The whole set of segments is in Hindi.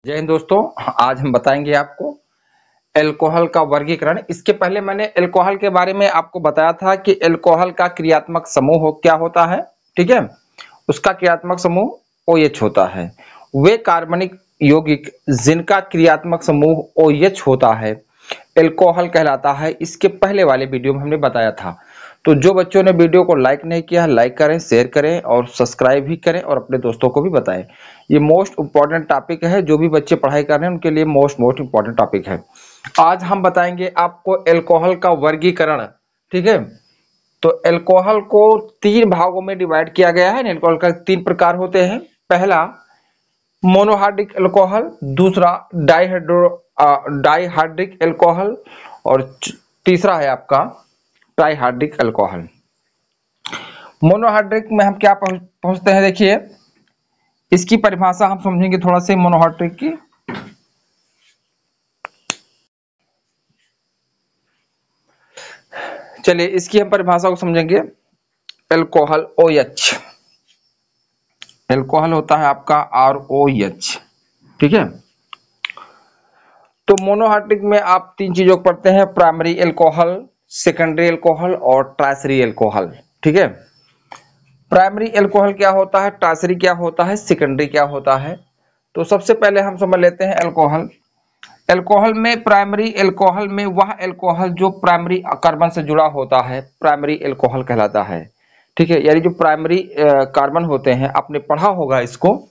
जय हिंद दोस्तों। आज हम बताएंगे आपको अल्कोहल का वर्गीकरण। इसके पहले मैंने अल्कोहल के बारे में आपको बताया था कि अल्कोहल का क्रियात्मक समूह क्या होता है। ठीक है, उसका क्रियात्मक समूह OH होता है। वे कार्बनिक यौगिक जिनका क्रियात्मक समूह OH होता है अल्कोहल कहलाता है। इसके पहले वाले वीडियो में हमने बताया था। तो जो बच्चों ने वीडियो को लाइक नहीं किया, लाइक करें, शेयर करें और सब्सक्राइब भी करें और अपने दोस्तों को भी बताएं। ये मोस्ट इंपॉर्टेंट टॉपिक है, जो भी बच्चे पढ़ाई कर रहे हैं उनके लिए मोस्ट इंपॉर्टेंट टॉपिक है। आज हम बताएंगे आपको अल्कोहल का वर्गीकरण। ठीक है, तो अल्कोहल को 3 भागों में डिवाइड किया गया है। अल्कोहल का 3 प्रकार होते हैं। पहला मोनोहाइड्रिक अल्कोहल, दूसरा डाइहाइड्रिक अल्कोहल और तीसरा है आपका ट्राइहाइड्रिक अल्कोहल। मोनोहाइड्रिक में हम क्या पहुंचते हैं, देखिए इसकी परिभाषा हम समझेंगे थोड़ा सा मोनोहाइड्रिक की। चलिए इसकी हम परिभाषा को समझेंगे। अल्कोहल OH, अल्कोहल होता है आपका ROH। ठीक है, तो मोनोहाइड्रिक में आप 3 चीजों को पढ़ते हैं, प्राइमरी अल्कोहल, सेकेंडरी अल्कोहल और टर्शियरी अल्कोहल। ठीक है, प्राइमरी अल्कोहल क्या होता है, टर्शियरी क्या होता है, सेकेंडरी क्या होता है। तो सबसे पहले हम समझ लेते हैं अल्कोहल। अल्कोहल में, प्राइमरी अल्कोहल में वह अल्कोहल जो प्राइमरी कार्बन से जुड़ा होता है प्राइमरी अल्कोहल कहलाता है। ठीक है, यानी जो प्राइमरी कार्बन होते हैं, आपने पढ़ा होगा इसको।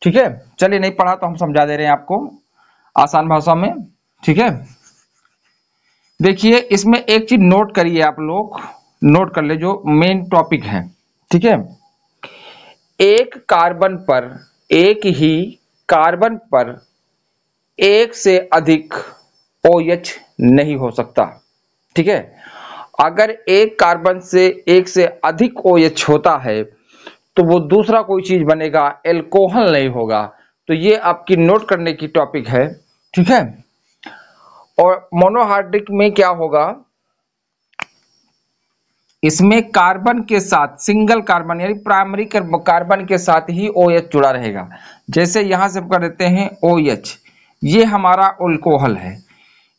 ठीक है, चलिए नहीं पढ़ा तो हम समझा दे रहे हैं आपको आसान भाषा में। ठीक है, देखिए इसमें एक चीज नोट करिए, आप लोग नोट कर ले जो मेन टॉपिक है। ठीक है, एक कार्बन पर, एक ही कार्बन पर एक से अधिक OH नहीं हो सकता। ठीक है, अगर एक कार्बन से एक से अधिक OH होता है तो वो दूसरा कोई चीज बनेगा, अल्कोहल नहीं होगा। तो ये आपकी नोट करने की टॉपिक है। ठीक है, और मोनोहाइड्रिक में क्या होगा, इसमें कार्बन के साथ सिंगल कार्बन यानी प्राइमरी कार्बन के साथ ही OH जुड़ा रहेगा। जैसे यहां से हम कर देते हैं OH, ये हमारा अल्कोहल है।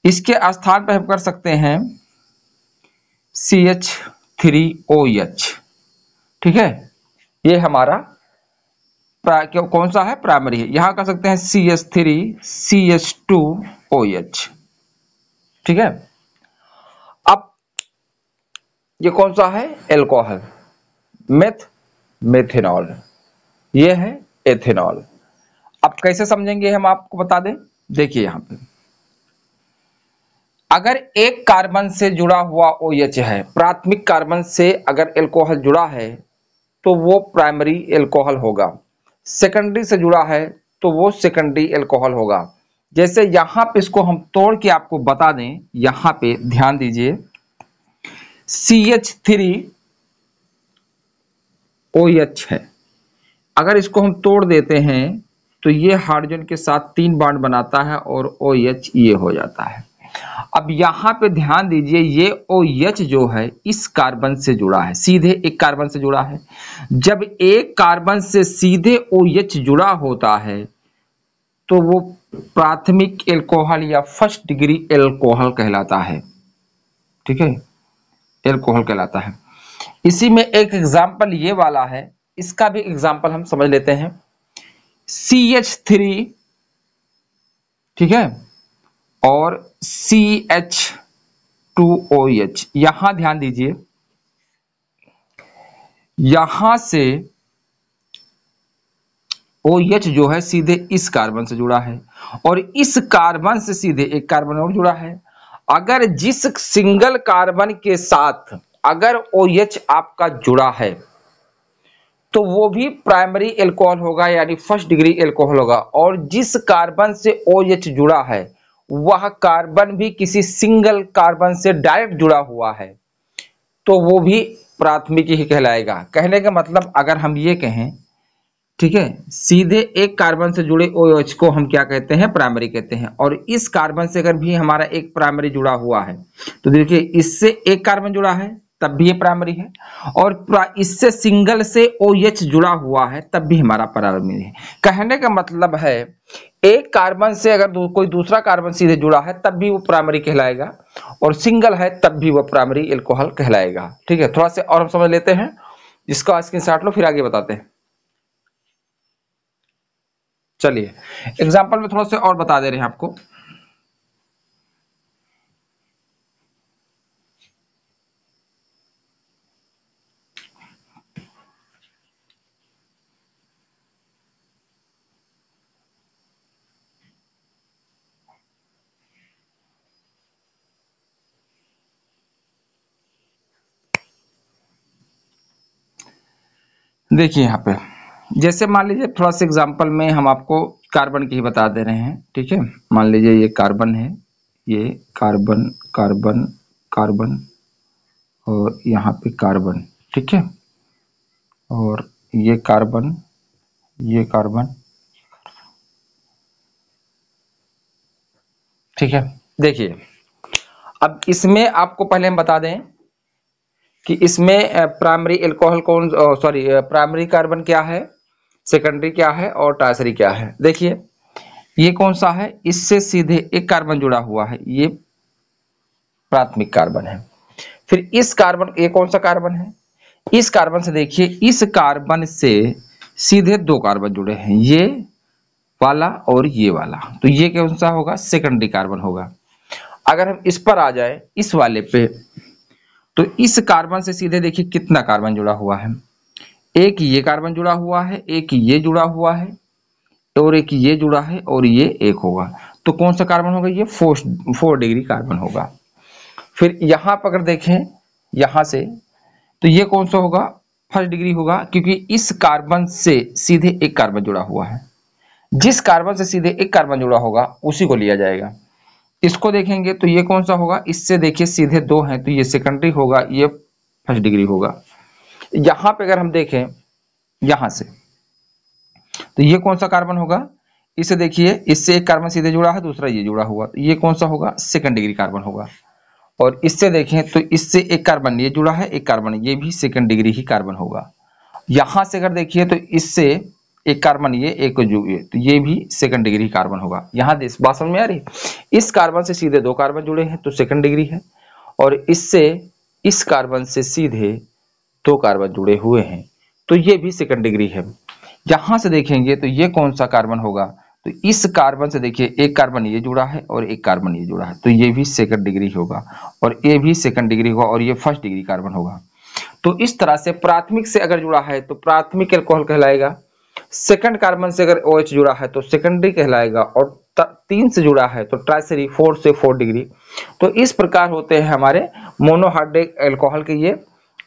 इसके स्थान पर हम कर सकते हैं CH3OH। ठीक है, ये हमारा कौन सा है, प्राइमरी है। यहां कर सकते हैं CH3CH2OH। ठीक है, अब ये कौन सा है, अल्कोहल। मेथेनॉल, ये है एथेनॉल। अब कैसे समझेंगे हम आपको बता दें। देखिए यहां पे अगर एक कार्बन से जुड़ा हुआ OH है, प्राथमिक कार्बन से अगर अल्कोहल जुड़ा है तो वो प्राइमरी अल्कोहल होगा। सेकेंडरी से जुड़ा है तो वो सेकेंडरी अल्कोहल होगा। जैसे यहां पे इसको हम तोड़ के आपको बता दें, यहां पे ध्यान दीजिए CH3OH है। अगर इसको हम तोड़ देते हैं तो ये हाइड्रोजन के साथ 3 बॉन्ड बनाता है और OH ये हो जाता है। अब यहां पे ध्यान दीजिए, ये OH जो है इस कार्बन से जुड़ा है, सीधे एक कार्बन से जुड़ा है। जब एक कार्बन से सीधे OH जुड़ा होता है तो वो प्राथमिक अल्कोहल या फर्स्ट डिग्री अल्कोहल कहलाता है। ठीक है, अल्कोहल कहलाता है। इसी में एक एग्जाम्पल ये वाला है, इसका भी एग्जाम्पल हम समझ लेते हैं। CH3, ठीक है, और CH2OH। यहां ध्यान दीजिए, यहां से OH जो है सीधे इस कार्बन से जुड़ा है और इस कार्बन से सीधे एक कार्बन और जुड़ा है। अगर जिस सिंगल कार्बन के साथ अगर OH आपका जुड़ा है तो वो भी प्राइमरी अल्कोहल होगा यानी फर्स्ट डिग्री अल्कोहल होगा। और जिस कार्बन से OH जुड़ा है वह कार्बन भी किसी सिंगल कार्बन से डायरेक्ट जुड़ा हुआ है तो वो भी प्राथमिक ही कहलाएगा। कहने का मतलब अगर हम ये कहें, ठीक है, सीधे एक कार्बन से जुड़े OH को हम क्या कहते हैं, प्राइमरी कहते हैं। और इस कार्बन से अगर भी हमारा एक प्राइमरी जुड़ा हुआ है तो देखिए इससे एक कार्बन जुड़ा है तब भी ये प्राइमरी है, और इससे सिंगल से OH जुड़ा हुआ है तब भी हमारा प्राइमरी है। कहने का मतलब है एक कार्बन से अगर कोई दूसरा कार्बन सीधे जुड़ा है तब भी वो प्राइमरी कहलाएगा, और सिंगल है तब भी वो प्राइमरी एल्कोहल कहलाएगा। ठीक है, थोड़ा सा और हम समझ लेते हैं, इसका स्क्रीनशॉट लो फिर आगे बताते हैं। चलिए एग्जाम्पल में थोड़ा सा और बता दे रहे हैं आपको। देखिए यहाँ पे जैसे मान लीजिए थोड़ा सा एग्जांपल में हम आपको कार्बन की ही बता दे रहे हैं। ठीक है, मान लीजिए ये कार्बन है, ये कार्बन कार्बन कार्बन और यहाँ पे कार्बन। ठीक है, और ये कार्बन ये कार्बन। ठीक है, देखिए अब इसमें आपको पहले हम बता दें कि इसमें प्राइमरी एल्कोहल कौन, सॉरी प्राइमरी कार्बन क्या है, सेकेंडरी क्या है और टर्शियरी क्या है। देखिए ये कौन सा है, इससे सीधे एक कार्बन जुड़ा हुआ है, ये प्राथमिक कार्बन है। फिर इस कार्बन, ये कौन सा कार्बन है, इस कार्बन से देखिए, इस कार्बन से सीधे दो कार्बन जुड़े हैं, ये वाला और ये वाला, तो ये कौन सा होगा, सेकेंडरी कार्बन होगा। अगर हम इस पर आ जाए, इस वाले पे, तो इस कार्बन से सीधे देखिए कितना कार्बन जुड़ा हुआ है, एक ये कार्बन जुड़ा हुआ है, एक ये जुड़ा हुआ है और एक ये जुड़ा है और ये एक होगा, तो कौन सा कार्बन होगा, ये 4 डिग्री कार्बन होगा। फिर यहां पर अगर देखें यहां से, तो ये कौन सा होगा, 1 डिग्री होगा, क्योंकि इस कार्बन से सीधे एक कार्बन जुड़ा हुआ है, जिस कार्बन से सीधे एक कार्बन जुड़ा होगा उसी को लिया जाएगा। इसको देखेंगे तो ये कौन सा होगा, इससे देखिए सीधे दो हैं तो ये सेकेंडरी होगा, ये 1 डिग्री होगा। यहां पे अगर हम देखें यहां से, तो ये कौन सा कार्बन होगा, इसे देखिए, इससे एक कार्बन सीधे जुड़ा है, दूसरा ये जुड़ा हुआ, तो ये कौन सा होगा, 2 डिग्री कार्बन होगा। और इससे देखें तो इससे एक कार्बन ये जुड़ा है, एक कार्बन ये भी 2 डिग्री ही कार्बन होगा। यहां से अगर देखिए तो इससे एक कार्बन ये, एक जो ये, तो ये भी 2 डिग्री कार्बन होगा। यहाँ बात समझ में आ रही, इस कार्बन से सीधे दो कार्बन जुड़े हैं तो 2 डिग्री है, और इससे इस कार्बन से सीधे दो कार्बन जुड़े हुए हैं तो ये भी 2 डिग्री है। यहां से देखेंगे तो ये कौन सा कार्बन होगा, तो इस कार्बन से देखिए एक कार्बन ये जुड़ा है और एक कार्बन ये जुड़ा है, तो ये भी 2 डिग्री होगा, और ये भी 2 डिग्री होगा, और ये 1 डिग्री कार्बन होगा। तो इस तरह से प्राथमिक से अगर जुड़ा है तो प्राथमिक एल्कोहल कहलाएगा, सेकंड कार्बन से अगर OH जुड़ा है तो सेकेंडरी कहलाएगा, और 3 से जुड़ा है तो ट्राइसरी, 4 से 4 डिग्री। तो इस प्रकार होते हैं हमारे मोनोहाइड्रिक एल्कोहल के ये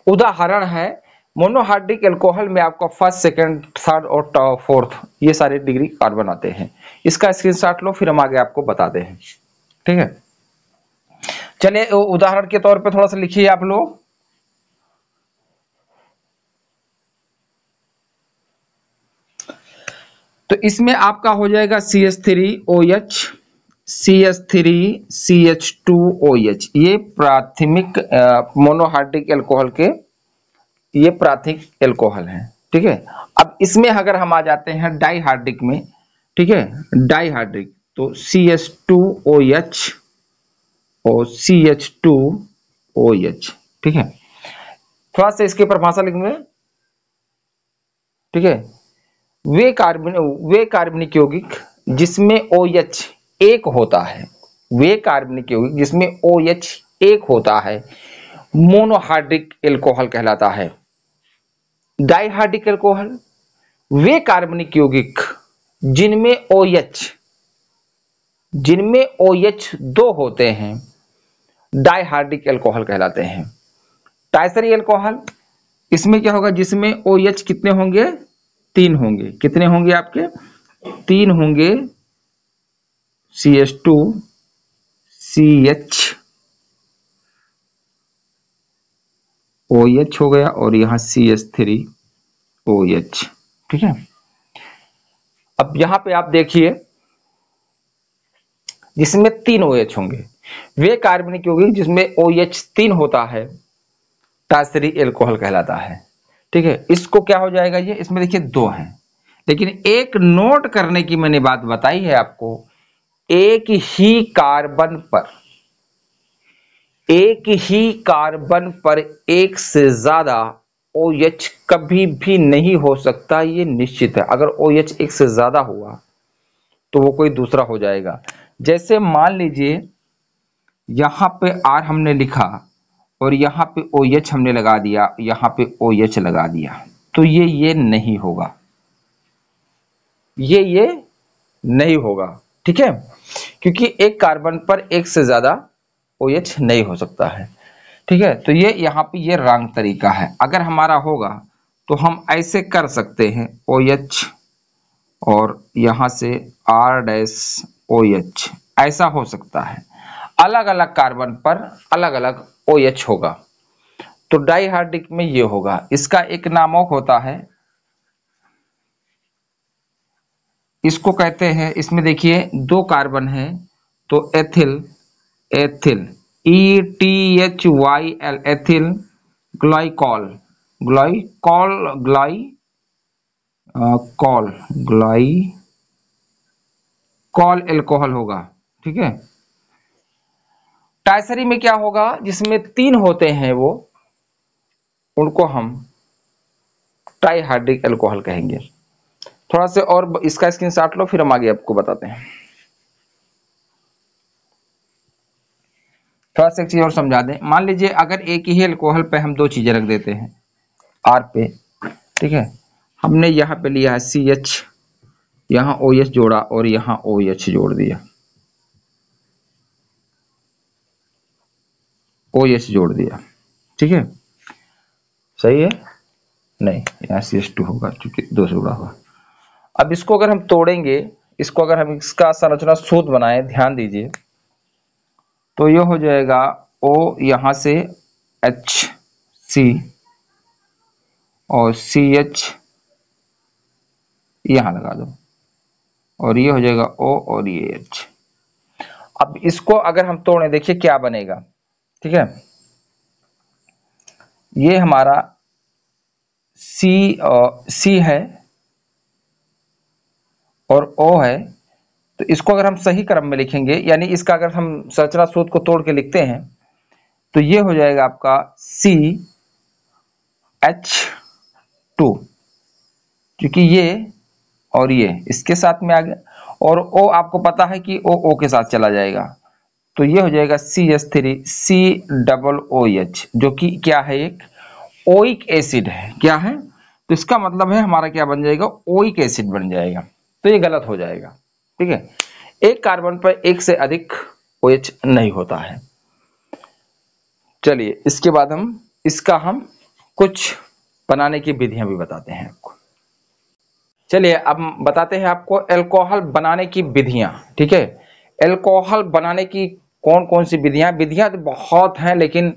उदाहरण है। मोनोहाइड्रिक एल्कोहल में आपका 1st, 2nd, 3rd और 4th ये सारे डिग्री कार्बन आते हैं। इसका स्क्रीनशॉट लो फिर हम आगे आपको बताते हैं। ठीक है, चलिए उदाहरण के तौर पे थोड़ा सा लिखिए आप लोग। तो इसमें आपका हो जाएगा CH3OH, CH3CH2OH, ये प्राथमिक मोनोहाइड्रिक एल्कोहल के ये प्राथमिक एल्कोहल हैं। ठीक है, अब इसमें अगर हम आ जाते हैं डाइहाइड्रिक में, ठीक है, डाइहाइड्रिक, तो CH2OH और CH2OH। ठीक है, थोड़ा सा इसके परिभाषा लिखेंगे। ठीक है, वे कार्बनिक यौगिक जिसमें OH एक होता है, वे कार्बनिक यौगिक जिसमें OH एक होता है मोनोहाइड्रिक एल्कोहल कहलाता है। डाइहाइड्रिक एल्कोहल वे कार्बनिक यौगिक जिनमें OH 2 होते हैं डाइहाइड्रिक एल्कोहल कहलाते हैं। टर्शियरी एल्कोहल इसमें क्या होगा, जिसमें OH कितने होंगे, 3 होंगे। कितने होंगे आपके, 3 होंगे, CH2 CH OH हो गया और यहां CH3OH। ठीक है, अब यहां पे आप देखिए जिसमें 3 OH होंगे, वे कार्बनिक यौगिक जिसमें OH 3 होता है टर्शियरी एल्कोहल कहलाता है। ठीक है, इसको क्या हो जाएगा, ये इसमें देखिए 2 हैं लेकिन एक नोट करने की मैंने बात बताई है आपको, एक ही कार्बन पर एक से ज्यादा OH कभी भी नहीं हो सकता, ये निश्चित है। अगर OH एक से ज्यादा हुआ तो वो कोई दूसरा हो जाएगा। जैसे मान लीजिए यहां पे R हमने लिखा और यहाँ पे OH हमने लगा दिया, यहाँ पे OH लगा दिया, तो ये नहीं होगा, ये नहीं होगा, ठीक है, क्योंकि एक कार्बन पर एक से ज्यादा OH नहीं हो सकता है, ठीक है। तो ये यहाँ पे ये रॉन्ग तरीका है। अगर हमारा होगा तो हम ऐसे कर सकते हैं, OH और यहाँ से R-OH, ऐसा हो सकता है। अलग अलग कार्बन पर अलग अलग OH होगा। तो डाइहाइड्रिक में ये होगा। इसका एक नाम और होता है, इसको कहते हैं, इसमें देखिए 2 कार्बन है तो ethyl ETHYL, ethyl glycol alcohol होगा, ठीक है। टाइसरी में क्या होगा, जिसमें 3 होते हैं वो, उनको हम ट्राइहाइड्रिक एल्कोहल कहेंगे। थोड़ा से और इसका स्क्रीनशॉट लो, फिर हम आगे आपको बताते हैं। थोड़ा सा एक चीज और समझा दें। मान लीजिए अगर एक ही एल्कोहल पे हम 2 चीजें रख देते हैं R पे, ठीक है, हमने यहाँ पे लिया है CH, यहाँ OH जोड़ा और यहाँ OH जोड़ दिया, OH जोड़ दिया, ठीक है, सही है, नहीं यहाँ CH2 होगा क्योंकि 2 से जुड़ा हुआ। अब इसको अगर हम तोड़ेंगे, इसको अगर हम इसका संरचना शुद्ध बनाएं, ध्यान दीजिए, तो ये हो जाएगा O यहाँ से HC और CH यहाँ लगा दो और ये हो जाएगा O और ये H। अब इसको अगर हम तोड़ें, देखिए क्या बनेगा, ठीक है, ये हमारा C है और O है, तो इसको अगर हम सही क्रम में लिखेंगे, यानी इसका अगर हम संरचना सूत्र को तोड़ के लिखते हैं तो ये हो जाएगा आपका CH2, क्योंकि ये और ये इसके साथ में आ गया, और O आपको पता है कि O के साथ चला जाएगा, तो ये हो जाएगा CH3 COOH, जो कि क्या है, एक ओइक एसिड है। क्या है, तो इसका मतलब है हमारा क्या बन जाएगा, ओइक एसिड बन जाएगा। तो ये गलत हो जाएगा, ठीक है। एक कार्बन पर एक से अधिक OH नहीं होता है। चलिए इसके बाद हम कुछ बनाने की विधियां भी बताते हैं आपको। चलिए अब बताते हैं आपको अल्कोहल बनाने की विधियां, ठीक है। अल्कोहल बनाने की कौन कौन सी विधियां तो बहुत हैं, लेकिन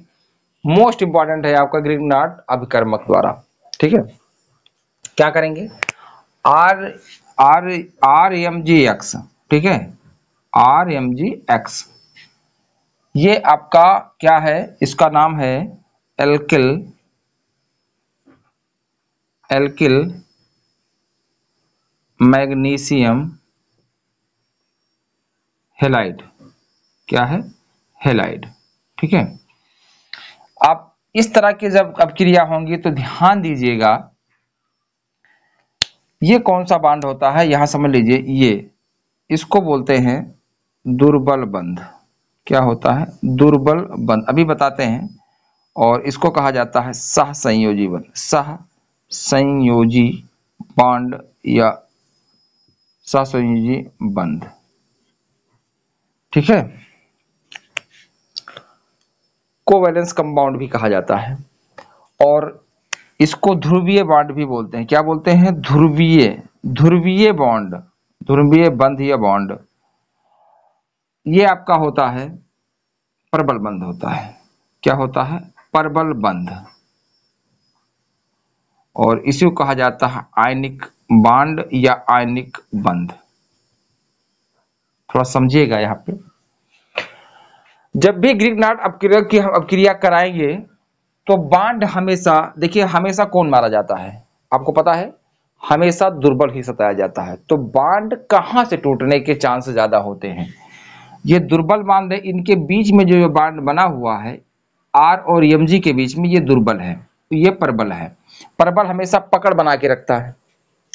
मोस्ट इंपॉर्टेंट है आपका ग्रिग्नार्ड अभिकर्मक द्वारा, ठीक है। क्या करेंगे, RMGX, ठीक है, RMGX, ये आपका क्या है, इसका नाम है एल्किल मैग्नीशियम हेलाइड, क्या है, हेलाइड, ठीक है। आप इस तरह की जब अपक्रिया होंगी तो ध्यान दीजिएगा, ये कौन सा बांड होता है, यहां समझ लीजिए, ये इसको बोलते हैं दुर्बल बंध। क्या होता है, दुर्बल बंध, अभी बताते हैं। और इसको कहा जाता है सहसंयोजी बंध, सहसंयोजी बॉन्ड या सहसंयोजी बंध, ठीक है। कोवैलेंस कंपाउंड भी कहा जाता है, और इसको ध्रुवीय बॉन्ड भी बोलते हैं। क्या बोलते हैं, ध्रुवीय बॉन्ड, ध्रुवीय बंध या बॉन्ड। ये आपका होता है प्रबल बंध होता है। क्या होता है, प्रबल बंध, और इसी को कहा जाता है आयनिक बॉन्ड या आयनिक बंध। थोड़ा समझिएगा यहाँ पे, जब भी ग्रिग्नार्ड अपक्रिया की हम अपक्रिया कराएंगे तो बॉन्ड हमेशा, देखिए हमेशा कौन मारा जाता है, आपको पता है, हमेशा दुर्बल ही सताया जाता है। तो बांड कहाँ से टूटने के चांस ज्यादा होते हैं? ये दुर्बल बांड है, इनके बीच में जो बांड बना हुआ है आर और एमजी के बीच में, ये दुर्बल है, ये प्रबल है। प्रबल हमेशा पकड़ बना के रखता है,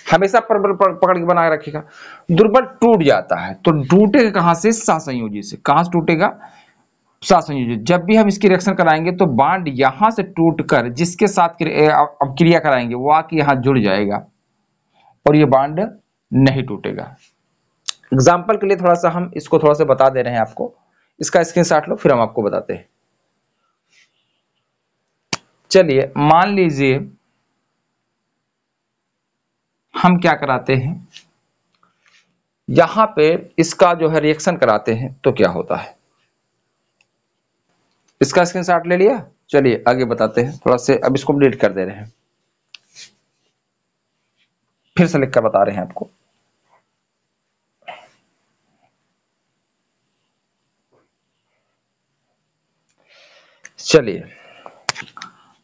हमेशा प्रबल पकड़ के बना के रखेगा। दुर्बल टूट जाता है, तो टूटेगा कहां से? सहसंयोजी से। कहां से टूटेगा? सहसंयोजी। जब भी हम इसकी रिएक्शन कराएंगे तो बांड यहां से टूटकर जिसके साथ अब क्रिया कराएंगे वो आके यहां जुड़ जाएगा और ये बांड नहीं टूटेगा। एग्जाम्पल के लिए थोड़ा सा हम इसको थोड़ा सा बता दे रहे हैं आपको, इसका स्क्रीनशॉट लो फिर हम आपको बताते हैं। चलिए मान लीजिए हम क्या कराते हैं, यहां पे इसका जो है रिएक्शन कराते हैं तो क्या होता है। इसका स्क्रीनशॉट ले लिया, चलिए आगे बताते हैं। थोड़ा से अब इसको डिलीट कर दे रहे हैं, फिर से लिखकर बता रहे हैं आपको। चलिए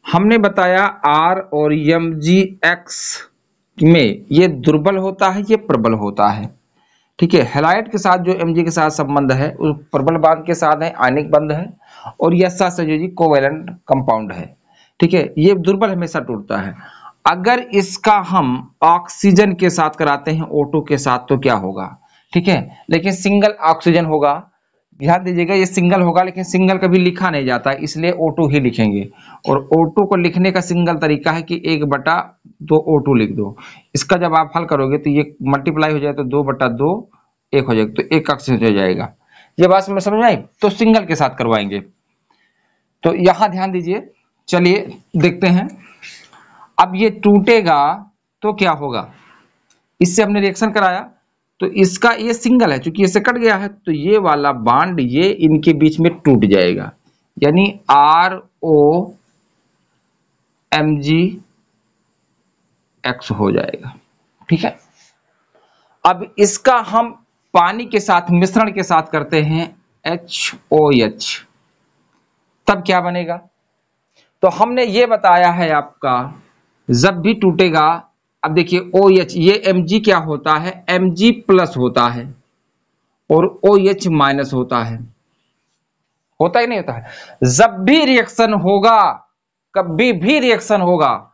हमने बताया आर और एम जी एक्स में ये दुर्बल होता है, ये प्रबल होता है। ठीक है, हैलाइड के साथ जो एमजी के साथ संबंध है वो प्रबल बांध के साथ है, आयनिक बंध है, और यह सहसंयोजी कोवैलेंट कंपाउंड है। ठीक है, ये दुर्बल हमेशा टूटता है। अगर इसका हम ऑक्सीजन के साथ कराते हैं O2 के साथ तो क्या होगा? ठीक है, लेकिन सिंगल ऑक्सीजन होगा, ध्यान दीजिएगा ये सिंगल होगा, लेकिन सिंगल कभी लिखा नहीं जाता इसलिए O2 ही लिखेंगे। और O2 को लिखने का सिंगल तरीका है कि 1/2 O2 लिख दो। इसका जब आप हल करोगे तो ये मल्टीप्लाई हो जाए तो 2/2 1 हो जाएगा, तो एक ऑक्सीजन हो जाएगा। ये बात समझ आई? तो सिंगल के साथ करवाएंगे। तो यहां ध्यान दीजिए, चलिए देखते हैं। अब ये टूटेगा तो क्या होगा? इससे हमने रिएक्शन कराया तो इसका ये सिंगल है, क्योंकि इससे कट गया है तो ये वाला बॉन्ड ये इनके बीच में टूट जाएगा, यानी RO MgX हो जाएगा। ठीक है, अब इसका हम पानी के साथ मिश्रण के साथ करते हैं HOH, तब क्या बनेगा? तो हमने ये बताया है आपका, जब भी टूटेगा, अब देखिए OH, ये Mg क्या होता है? Mg प्लस होता है और OH माइनस होता है ही नहीं होता है? जब भी रिएक्शन होगा, कभी भी रिएक्शन होगा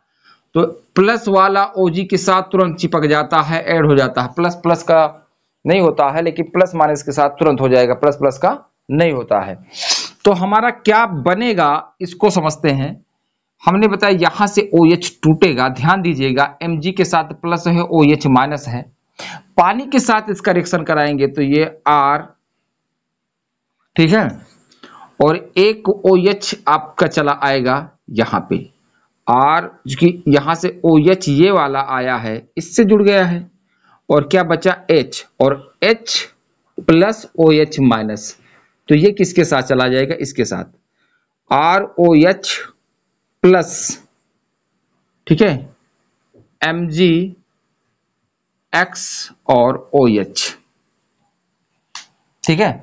तो प्लस वाला OG के साथ तुरंत चिपक जाता है, ऐड हो जाता है। प्लस प्लस का नहीं होता है, लेकिन प्लस माइनस के साथ तुरंत हो जाएगा, प्लस प्लस का नहीं होता है। तो हमारा क्या बनेगा इसको समझते हैं। हमने बताया यहां से OH टूटेगा, ध्यान दीजिएगा Mg के साथ प्लस है, OH माइनस है। पानी के साथ इसका रिएक्शन कराएंगे तो ये R, ठीक है, और एक OH आपका चला आएगा यहां पे R, कि यहां से OH ये वाला आया है, इससे जुड़ गया है, और क्या बचा? H, और H प्लस OH माइनस, तो ये किसके साथ चला जाएगा? इसके साथ ROH प्लस, ठीक है, MgX और OH। ठीक है,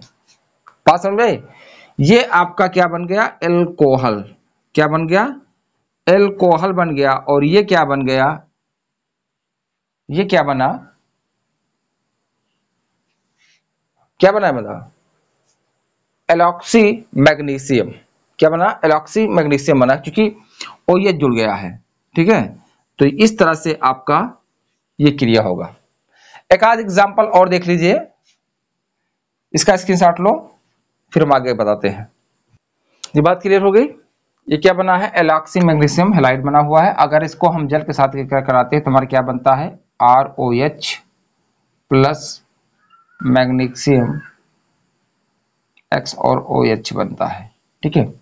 बात समझ गए? ये आपका क्या बन गया? एल्कोहल। क्या बन गया? एल्कोहल बन गया। और ये क्या बन गया? ये क्या बना? क्या बना है मतलब? एलॉक्सी मैग्नीशियम। क्या बना? एलॉक्सी मैग्नीशियम बना, क्योंकि OH जुड़ गया है। ठीक है, तो इस तरह से आपका ये क्रिया होगा। एक आध एग्जांपल और देख लीजिए, इसका स्क्रीनशॉट लो फिर हम आगे बताते हैं। ये बात क्लियर हो गई? ये क्या बना है? एलॉक्सी मैग्नीशियम हैलाइड बना हुआ है। अगर इसको हम जल के साथ कराते हैं तो हमारा क्या बनता है? ROH प्लस मैग्नीशियम X और OH बनता है। ठीक है,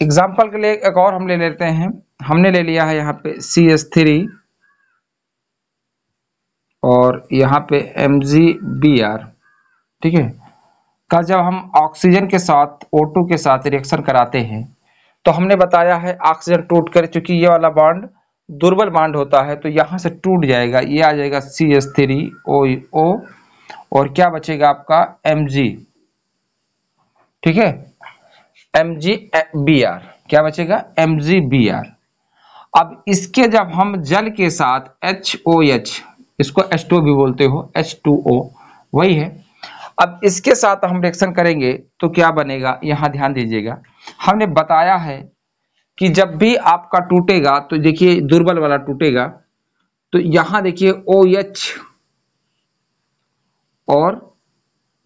एग्जाम्पल के लिए एक और हम ले लेते हैं। हमने ले लिया है यहाँ पे CH3 और यहाँ पे MgBr। ठीक है, का जब हम ऑक्सीजन के साथ O2 के साथ रिएक्शन कराते हैं तो हमने बताया है ऑक्सीजन टूट कर, चूंकि ये वाला बॉन्ड दुर्बल बॉन्ड होता है तो यहां से टूट जाएगा, ये आ जाएगा CH3OO, और क्या बचेगा आपका? Mg। ठीक है, MgBr, क्या बचेगा? MgBr। अब इसके जब हम जल के साथ HOH, इसको H2O भी बोलते हो, H2O वही है। अब इसके साथ हम रिएक्शन करेंगे तो क्या बनेगा, यहां ध्यान दीजिएगा। हमने बताया है कि जब भी आपका टूटेगा तो देखिए दुर्बल वाला टूटेगा तो यहां देखिए OH और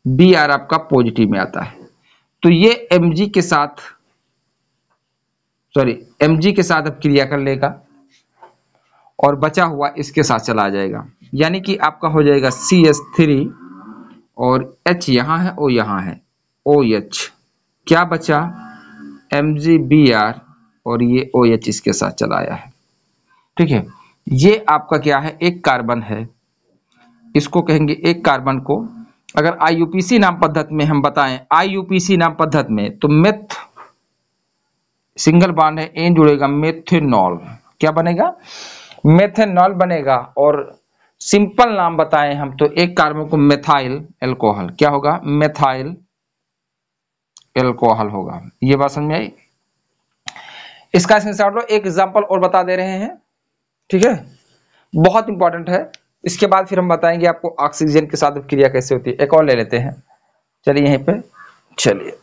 Br आपका पॉजिटिव में आता है, तो ये Mg के साथ अब क्रिया कर लेगा और बचा हुआ इसके साथ चला जाएगा, यानी कि आपका हो जाएगा CH3 और H यहां है, O यहां है, OH क्या बचा, MgBr और ये OH इसके साथ चला आया है। ठीक है, ये आपका क्या है, एक कार्बन है, इसको कहेंगे एक कार्बन को अगर IUPAC नाम पद्धति में हम बताएं, IUPAC नाम पद्धति में तो मेथ सिंगल बॉन्ड है, एन जुड़ेगा, मेथेनॉल क्या बनेगा, मेथेनॉल बनेगा। और सिंपल नाम बताएं हम तो एक कार्बन को मेथाइल एल्कोहल, क्या होगा, मेथाइल एल्कोहल होगा। ये बात समझ में आई। इसका स्क्रीनशॉट लो, एक एग्जांपल और बता दे रहे हैं, ठीक है, बहुत इंपॉर्टेंट है। इसके बाद फिर हम बताएंगे आपको ऑक्सीजन के साथ क्रिया कैसे होती है। एक और ले लेते हैं, चलिए यहीं पे, चलिए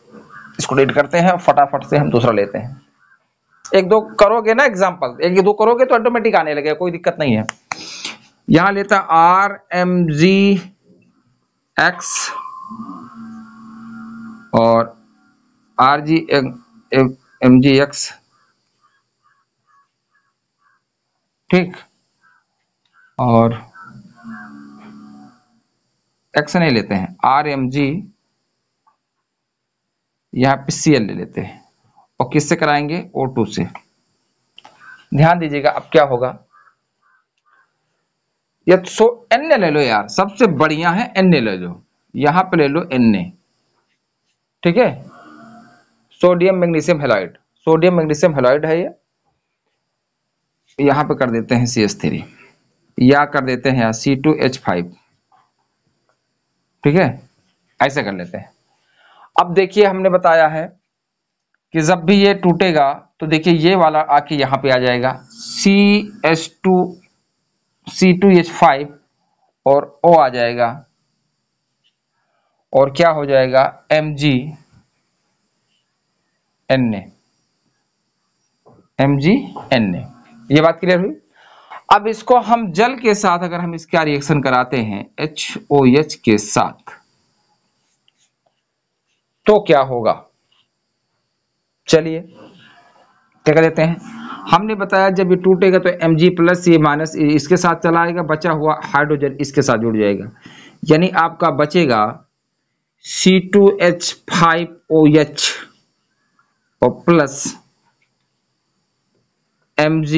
इसको डिलीट करते हैं, फटाफट से हम दूसरा लेते हैं। एक दो करोगे ना एग्जांपल, एक दो करोगे तो ऑटोमेटिक आने लगेगा, कोई दिक्कत नहीं है। यहां लेता RMgX और RGMgX, ठीक, और X नहीं लेते हैं, RMg यहां पे Cl ले लेते हैं और किससे कराएंगे, O2 से। ध्यान दीजिएगा अब क्या होगा, या तो Na ले लो यार, सबसे बढ़िया है Na ले लो, यहां पे ले लो Na, ठीक है, sodium magnesium halide, sodium magnesium halide है ये, यहां पे कर देते हैं CH3 या कर देते हैं C2H5, ठीक है, ऐसे कर लेते हैं। अब देखिए हमने बताया है कि जब भी ये टूटेगा तो देखिए ये वाला आके यहां पे आ जाएगा, C2H5 और O आ जाएगा और क्या हो जाएगा, MgNA। ये बात क्लियर हुई। अब इसको हम जल के साथ अगर हम इसका रिएक्शन कराते हैं HOH के साथ तो क्या होगा, चलिए क्या कर देते हैं। हमने बताया जब ये टूटेगा तो Mg प्लस ये माइनस इसके साथ चला आएगा, बचा हुआ हाइड्रोजन इसके साथ जुड़ जाएगा, यानी आपका बचेगा C2H5OH और प्लस Mg,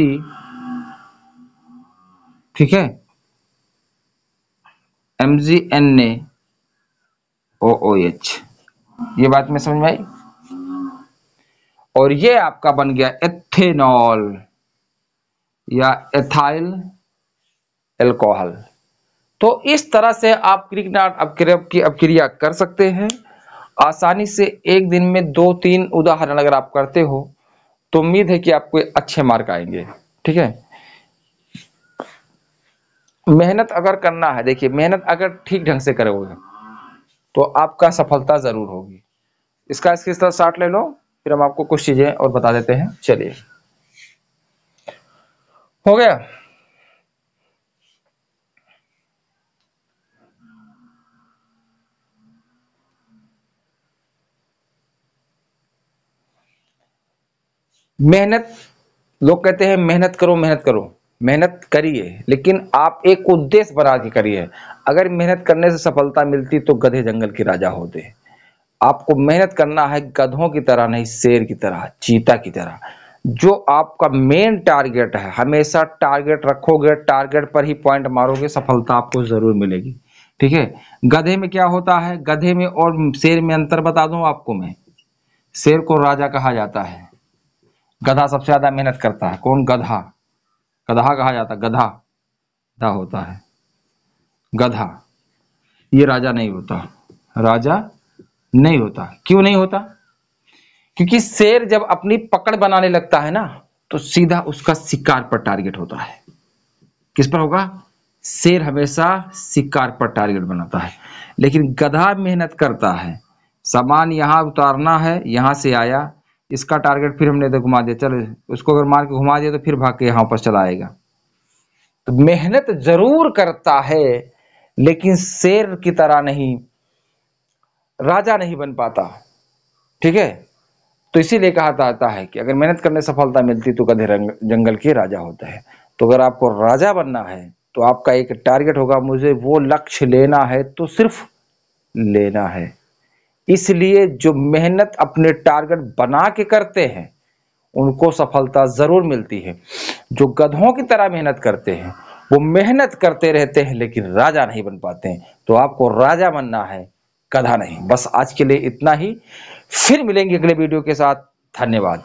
ठीक है, MgNaOH। ये बात में समझ में आई। और ये आपका बन गया एथेनॉल या एथाइल एल्कोहल। तो इस तरह से आप क्रिकनाट अपक्रिया कर सकते हैं आसानी से। एक दिन में 2-3 उदाहरण अगर आप करते हो तो उम्मीद है कि आपको अच्छे मार्क आएंगे, ठीक है। मेहनत अगर करना है, देखिए मेहनत अगर ठीक ढंग से करोगे तो आपका सफलता जरूर होगी। इसका स्क्रीनशॉट ले लो, फिर हम आपको कुछ चीजें और बता देते हैं। चलिए हो गया। मेहनत, लोग कहते हैं मेहनत करो मेहनत करो, मेहनत करिए लेकिन आप एक उद्देश्य बना के करिए। अगर मेहनत करने से सफलता मिलती तो गधे जंगल के राजा होते। आपको मेहनत करना है गधों की तरह नहीं, शेर की तरह, चीता की तरह। जो आपका मेन टारगेट है, हमेशा टारगेट रखोगे, टारगेट पर ही पॉइंट मारोगे, सफलता आपको जरूर मिलेगी, ठीक है। गधे में क्या होता है, गधे में और शेर में अंतर बता दूं आपको मैं। शेर को राजा कहा जाता है, गधा सबसे ज्यादा मेहनत करता है। कौन, गधा, गधा कहा जाता है, गधा गधा होता है गधा, ये राजा नहीं होता, राजा नहीं होता। क्यों नहीं होता, क्योंकि शेर जब अपनी पकड़ बनाने लगता है ना तो सीधा उसका शिकार पर टारगेट होता है। किस पर होगा? शेर हमेशा शिकार पर टारगेट बनाता है, लेकिन गधा मेहनत करता है। सामान यहाँ उतारना है, यहाँ से आया, इसका टारगेट फिर हमने तो घुमा दिया, चल उसको अगर मार के घुमा दिया तो फिर भाग के यहाँ वापस चला आएगा। तो मेहनत जरूर करता है, लेकिन शेर की तरह नहीं, राजा नहीं बन पाता। ठीक है, तो इसीलिए कहा जाता है कि अगर मेहनत करने सफलता मिलती तो गधे जंगल के राजा होते हैं। तो अगर आपको राजा बनना है तो आपका एक टारगेट होगा, मुझे वो लक्ष्य लेना है तो सिर्फ लेना है। इसलिए जो मेहनत अपने टारगेट बना के करते हैं उनको सफलता जरूर मिलती है। जो गधों की तरह मेहनत करते हैं वो मेहनत करते रहते हैं लेकिन राजा नहीं बन पाते हैं। तो आपको राजा बनना है, गधा नहीं। बस आज के लिए इतना ही, फिर मिलेंगे अगले वीडियो के साथ। धन्यवाद।